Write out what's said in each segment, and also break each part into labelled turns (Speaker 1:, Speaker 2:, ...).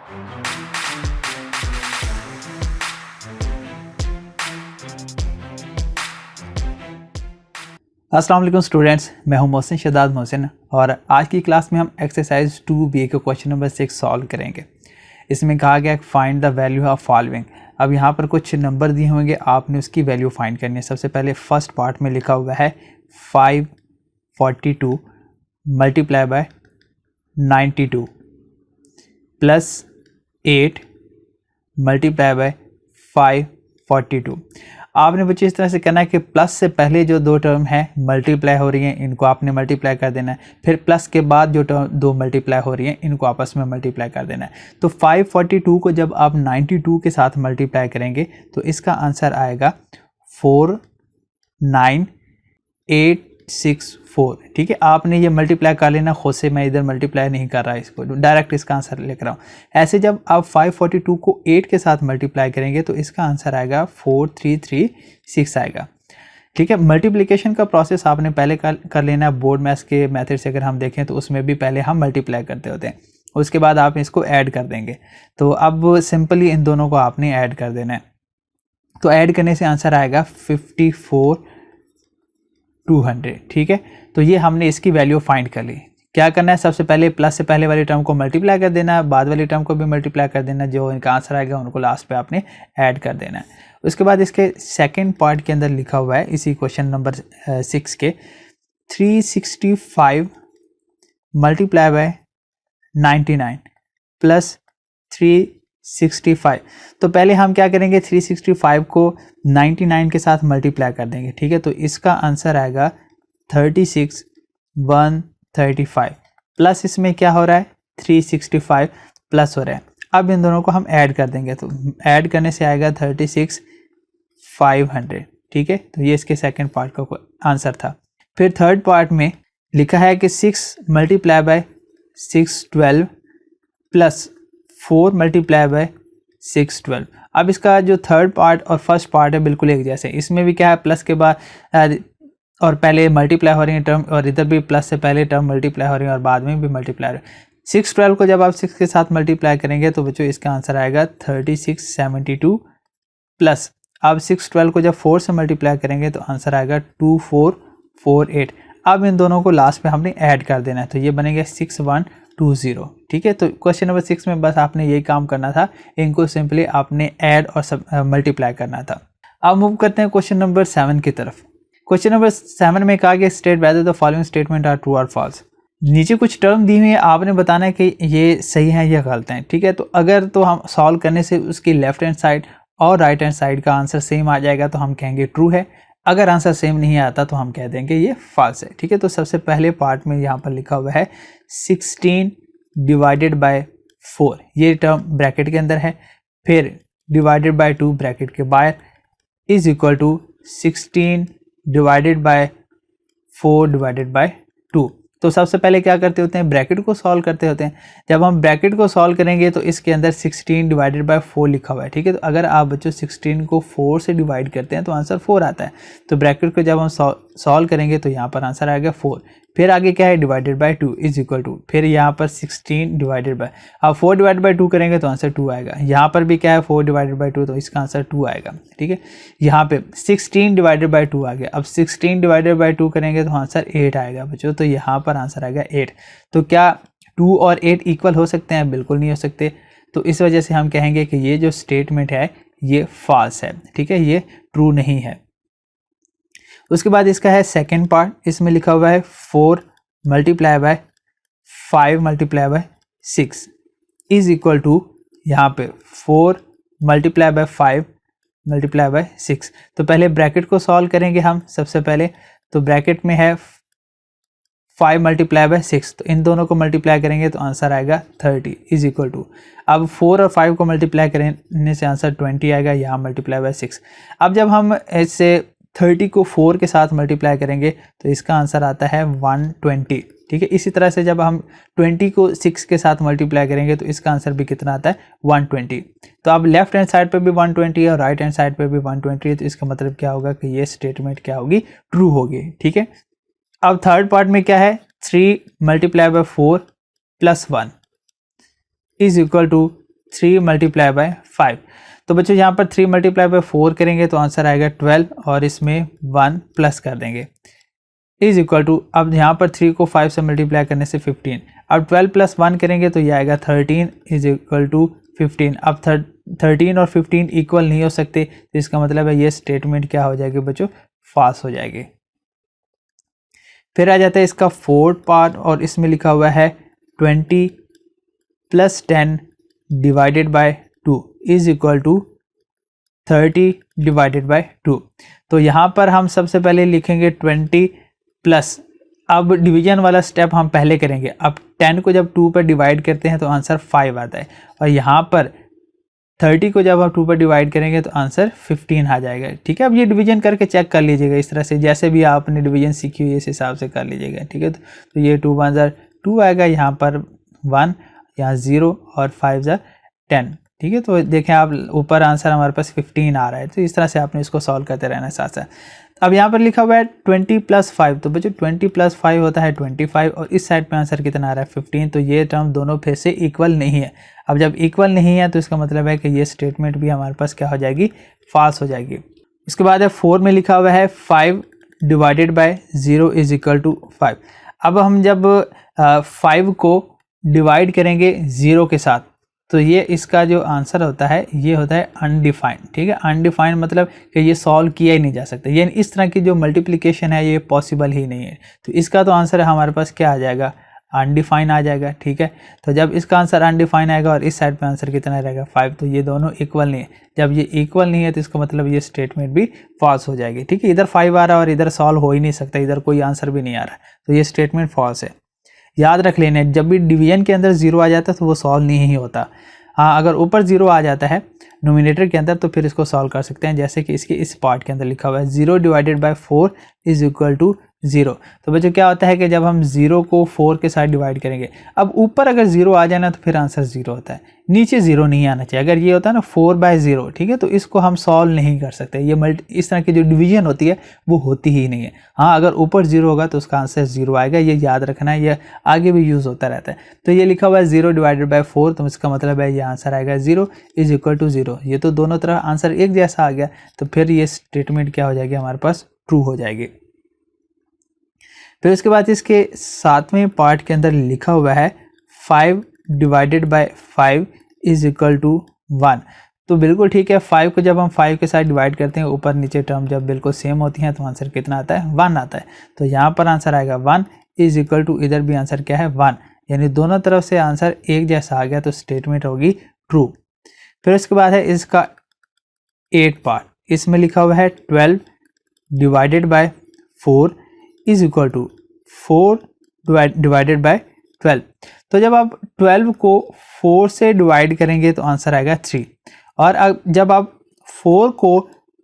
Speaker 1: अस्सलाम वालेकुम स्टूडेंट्स, मैं हूं मोहसिन शहजाद मोहसिन और आज की क्लास में हम एक्सरसाइज 2B के क्वेश्चन नंबर 6 सॉल्व करेंगे। इसमें कहा गया find the value of following. अब यहाँ पर कुछ नंबर दिए होंगे, आपने उसकी वैल्यू फाइंड करनी है। सबसे पहले फर्स्ट पार्ट में लिखा हुआ है 542 multiply by 92 plus 8 multiply by 542। आपने बच्चे इस तरह से करना है कि प्लस से पहले जो दो टर्म है मल्टीप्लाई हो रही हैं, इनको आपने मल्टीप्लाई कर देना है। फिर प्लस के बाद जो टर्म दो मल्टीप्लाई हो रही हैं, इनको आपस में मल्टीप्लाई कर देना है। तो 542 को जब आप 92 के साथ मल्टीप्लाई करेंगे तो इसका आंसर आएगा 49864। ठीक है, आपने ये मल्टीप्लाई कर लेना खुद से, मैं इधर मल्टीप्लाई नहीं कर रहा इसको, डायरेक्ट इसका आंसर लिख रहा हूँ। ऐसे जब आप 542 को 8 के साथ मल्टीप्लाई करेंगे तो इसका आंसर आएगा 4336 आएगा। ठीक है, मल्टीप्लिकेशन का प्रोसेस आपने पहले कर लेना है। बोर्ड मैथ्स के मेथड से अगर हम देखें तो उसमें भी पहले हम मल्टीप्लाई करते होते हैं, उसके बाद आप इसको ऐड कर देंगे। तो अब सिंपली इन दोनों को आपने ऐड कर देना है। तो ऐड करने से आंसर आएगा 54,200। ठीक है, तो ये हमने इसकी वैल्यू फाइंड कर ली। क्या करना है, सबसे पहले प्लस से पहले वाली टर्म को मल्टीप्लाई कर देना है, बाद वाली टर्म को भी मल्टीप्लाई कर देना है। जो इनका आंसर आएगा उनको लास्ट पे आपने ऐड कर देना है। उसके बाद इसके सेकंड पार्ट के अंदर लिखा हुआ है इसी क्वेश्चन नंबर 6 के 365 मल्टीप्लाई बाय 99 प्लस 365। तो पहले हम क्या करेंगे, 365 को 99 के साथ मल्टीप्लाई कर देंगे। ठीक है, तो इसका आंसर आएगा 36,135 प्लस इसमें क्या हो रहा है 365 प्लस हो रहा है। अब इन दोनों को हम ऐड कर देंगे, तो ऐड करने से आएगा 36,500। ठीक है, तो ये इसके सेकंड पार्ट का आंसर था। फिर थर्ड पार्ट में लिखा है कि 6 multiply by 612 plus 4 multiply bye 612। अब इसका जो थर्ड पार्ट और फर्स्ट पार्ट है बिल्कुल एक जैसे। इसमें भी क्या है, प्लस के बाद और पहले मल्टीप्लाई हो रही है टर्म, और इधर भी प्लस से पहले टर्म मल्टीप्लाई हो रही है और बाद में भी मल्टीप्लाई हो रही है। 612 को जब आप 6 के साथ मल्टीप्लाई करेंगे तो बच्चों इसका आंसर आएगा 3672 प्लस अब 612 को जब 4 से मल्टीप्लाई करेंगे तो आंसर आएगा 2448। अब इन दोनों को लास्ट में हमने ऐड कर देना है, तो ये बनेगा 6120। ठीक है, तो क्वेश्चन नंबर 6 में बस आपने यही काम करना था, इनको सिंपली आपने ऐड और मल्टीप्लाई करना था। अब मूव करते हैं क्वेश्चन नंबर 7 की तरफ। क्वेश्चन नंबर 7 में कहा गया state whether the following statement are true और फॉल्स। नीचे कुछ टर्म दी हुई है, आपने बताना है कि ये सही है या गलत है। ठीक है, तो अगर तो हम सॉल्व करने से उसकी लेफ्ट हैंड साइड और राइट हैंड साइड का आंसर सेम आ जाएगा तो हम कहेंगे ट्रू है। अगर आंसर सेम नहीं आता तो हम कह देंगे ये फॉल्स है। ठीक है, तो सबसे पहले पार्ट में यहाँ पर लिखा हुआ है 16 डिवाइडेड बाय 4, ये टर्म ब्रैकेट के अंदर है। फिर डिवाइडेड बाय 2 ब्रैकेट के बाहर is equal to 16 divided by 4 divided by 2। तो सबसे पहले क्या करते होते हैं, ब्रैकेट को सॉल्व करते होते हैं। जब हम ब्रैकेट को सॉल्व करेंगे तो इसके अंदर 16 डिवाइडेड बाय 4 लिखा हुआ है। ठीक है, तो अगर आप बच्चों 16 को 4 से डिवाइड करते हैं तो आंसर 4 आता है। तो ब्रैकेट को जब हम सॉल्व करेंगे तो यहाँ पर आंसर आएगा 4। फिर आगे क्या है, divided by 2 is equal to, फिर यहाँ पर 16 डिवाइडेड बाय, अब 4 डिवाइडेड बाय 2 करेंगे तो आंसर 2 आएगा। यहाँ पर भी क्या है 4 डिवाइडेड बाय 2, तो इसका आंसर 2 आएगा। ठीक है, यहाँ पे 16 डिवाइडेड बाय 2 आ गया। अब 16 डिवाइडेड बाय 2 करेंगे तो आंसर 8 आएगा बच्चों, तो यहाँ पर आंसर आएगा 8। तो क्या 2 और 8 इक्वल हो सकते हैं? बिल्कुल नहीं हो सकते। तो इस वजह से हम कहेंगे कि ये जो स्टेटमेंट है ये फॉल्स है। ठीक है, ये ट्रू नहीं है। उसके बाद इसका है सेकेंड पार्ट, इसमें लिखा हुआ है 4 multiply by 5 multiply by 6 is equal to, यहाँ पे 4 मल्टीप्लाई बाय 5 मल्टीप्लाई बाय 6। तो पहले ब्रैकेट को सॉल्व करेंगे हम सबसे पहले। तो ब्रैकेट में है 5 मल्टीप्लाई बाय 6, तो इन दोनों को मल्टीप्लाई करेंगे तो आंसर आएगा 30 इज इक्वल टू, अब 4 और 5 को मल्टीप्लाई करने से आंसर 20 आएगा, यहाँ मल्टीप्लाई बाय 6। अब जब हम इससे 30 को 4 के साथ मल्टीप्लाई करेंगे तो इसका आंसर आता है 120। ठीक है, इसी तरह से जब हम 20 को 6 के साथ मल्टीप्लाई करेंगे तो इसका आंसर भी कितना आता है 120। तो अब लेफ्ट हैंड साइड पे भी 120 है और राइट हैंड साइड पे भी 120 है, तो इसका मतलब क्या होगा कि ये स्टेटमेंट क्या होगी, ट्रू होगी। ठीक है, अब थर्ड पार्ट में क्या है, 3 multiply by 4 plus 1 is equal to 3 multiply by 5। तो बच्चों यहाँ पर 3 मल्टीप्लाई बाय 4 करेंगे तो आंसर आएगा 12 और इसमें 1 प्लस कर देंगे इज इक्वल टू, अब यहाँ पर 3 को 5 से मल्टीप्लाई करने से 15, अब 12 प्लस 1 करेंगे तो ये आएगा 13 इज इक्वल टू 15। अब 13 और 15 इक्वल नहीं हो सकते, तो इसका मतलब है ये स्टेटमेंट क्या हो जाएगी बच्चों, फॉल्स हो जाएगी। फिर आ जाता है इसका फोर्थ पार्ट और इसमें लिखा हुआ है 20 plus 10 divided by 2 is equal to 30 divided by 2। तो यहाँ पर हम सबसे पहले लिखेंगे 20 प्लस, अब डिवीजन वाला स्टेप हम पहले करेंगे। अब 10 को जब 2 पर डिवाइड करते हैं तो आंसर 5 आता है, और यहाँ पर 30 को जब आप 2 पर डिवाइड करेंगे तो आंसर 15 आ जाएगा। ठीक है, अब ये डिवीजन करके चेक कर लीजिएगा इस तरह से, जैसे भी आपने डिवीजन सीखी हुई इस हिसाब से कर लीजिएगा। ठीक है, तो ये 2 1 ज़ा 2 आएगा, यहाँ पर 1, यहाँ 0 और 5 ज़ा 10। ठीक है, तो देखें आप ऊपर आंसर हमारे पास 15 आ रहा है। तो इस तरह से आपने इसको सॉल्व करते रहना है साथ साथ। अब यहाँ पर लिखा हुआ है 20 प्लस 5, तो बच्चों 20 प्लस 5 होता है 25, और इस साइड पे आंसर कितना आ रहा है 15। तो ये टर्म दोनों फिर से इक्वल नहीं है। अब जब इक्वल नहीं है तो इसका मतलब है कि ये स्टेटमेंट भी हमारे पास क्या हो जाएगी, फॉल्स हो जाएगी। इसके बाद है 4 में लिखा हुआ है 5 divided by 0 is equal to 5। अब हम जब 5 को डिवाइड करेंगे 0 के साथ तो ये इसका जो आंसर होता है ये होता है अनडिफाइंड। ठीक है, अनडिफाइंड मतलब कि ये सॉल्व किया ही नहीं जा सकता, यानी इस तरह की जो मल्टीप्लिकेशन है ये पॉसिबल ही नहीं है। तो इसका तो आंसर हमारे पास क्या आ जाएगा, अनडिफाइन आ जाएगा। ठीक है, तो जब इसका आंसर अनडिफाइन आएगा और इस साइड पे आंसर कितना रहेगा 5, तो ये दोनों इक्वल नहीं है। जब ये इक्वल नहीं है तो इसका मतलब ये स्टेटमेंट भी फॉल्स हो जाएगी। ठीक है, इधर 5 आ रहा है और इधर सॉल्व हो ही नहीं सकता, इधर कोई आंसर भी नहीं आ रहा, तो ये स्टेटमेंट फॉल्स है। याद रख लेना, जब भी डिवीजन के अंदर 0 आ जाता है तो वो सॉल्व नहीं होता। हाँ, अगर ऊपर 0 आ जाता है नोमिनेटर के अंदर तो फिर इसको सॉल्व कर सकते हैं, जैसे कि इसके इस पार्ट के अंदर लिखा हुआ है 0 divided by 4 is equal to 0। तो बच्चों क्या होता है कि जब हम 0 को 4 के साथ डिवाइड करेंगे, अब ऊपर अगर 0 आ जाए ना तो फिर आंसर 0 होता है, नीचे 0 नहीं आना चाहिए। अगर ये होता है ना 4/0, ठीक है, तो इसको हम सॉल्व नहीं कर सकते। ये इस तरह की जो डिवीजन होती है वो होती ही नहीं है। हाँ, अगर ऊपर 0 होगा तो उसका आंसर 0 आएगा, ये याद रखना है, ये आगे भी यूज़ होता रहता है। तो ये लिखा हुआ है 0 डिवाइडेड बाय 4, तो इसका मतलब है ये आंसर आएगा 0 इज इक्वल टू 0। ये तो दोनों तरफ आंसर एक जैसा आ गया, तो फिर ये स्टेटमेंट क्या हो जाएगी, हमारे पास ट्रू हो जाएगी। फिर उसके बाद इसके 7वें पार्ट के अंदर लिखा हुआ है 5 divided by 5 is equal to 1। तो बिल्कुल ठीक है, 5 को जब हम 5 के साथ डिवाइड करते हैं, ऊपर नीचे टर्म जब बिल्कुल सेम होती हैं तो आंसर कितना आता है, 1 आता है। तो यहाँ पर आंसर आएगा 1 इज इक्वल टू, इधर भी आंसर क्या है 1, यानी दोनों तरफ से आंसर एक जैसा आ गया, तो स्टेटमेंट होगी ट्रू। फिर उसके बाद है इसका 8 पार्ट, इसमें लिखा हुआ है 12 divided by 4 is equal to 4 divided by 12। तो जब आप 12 को 4 से डिवाइड करेंगे तो आंसर आएगा 3, और अब जब आप 4 को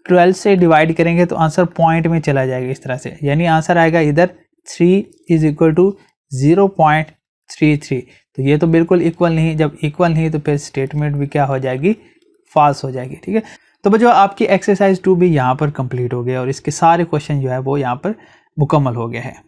Speaker 1: 12 से डिवाइड करेंगे तो आंसर पॉइंट में चला जाएगा इस तरह से, यानी आंसर आएगा इधर 3 इज इक्वल टू 0.33। तो ये तो बिल्कुल इक्वल नहीं, जब इक्वल नहीं तो फिर स्टेटमेंट भी क्या हो जाएगी, फॉल्स हो जाएगी। ठीक है, तो बच्चों आपकी एक्सरसाइज 2 भी यहाँ पर कंप्लीट हो गया और इसके सारे क्वेश्चन जो है वो यहाँ पर मुकम्मल हो गए हैं।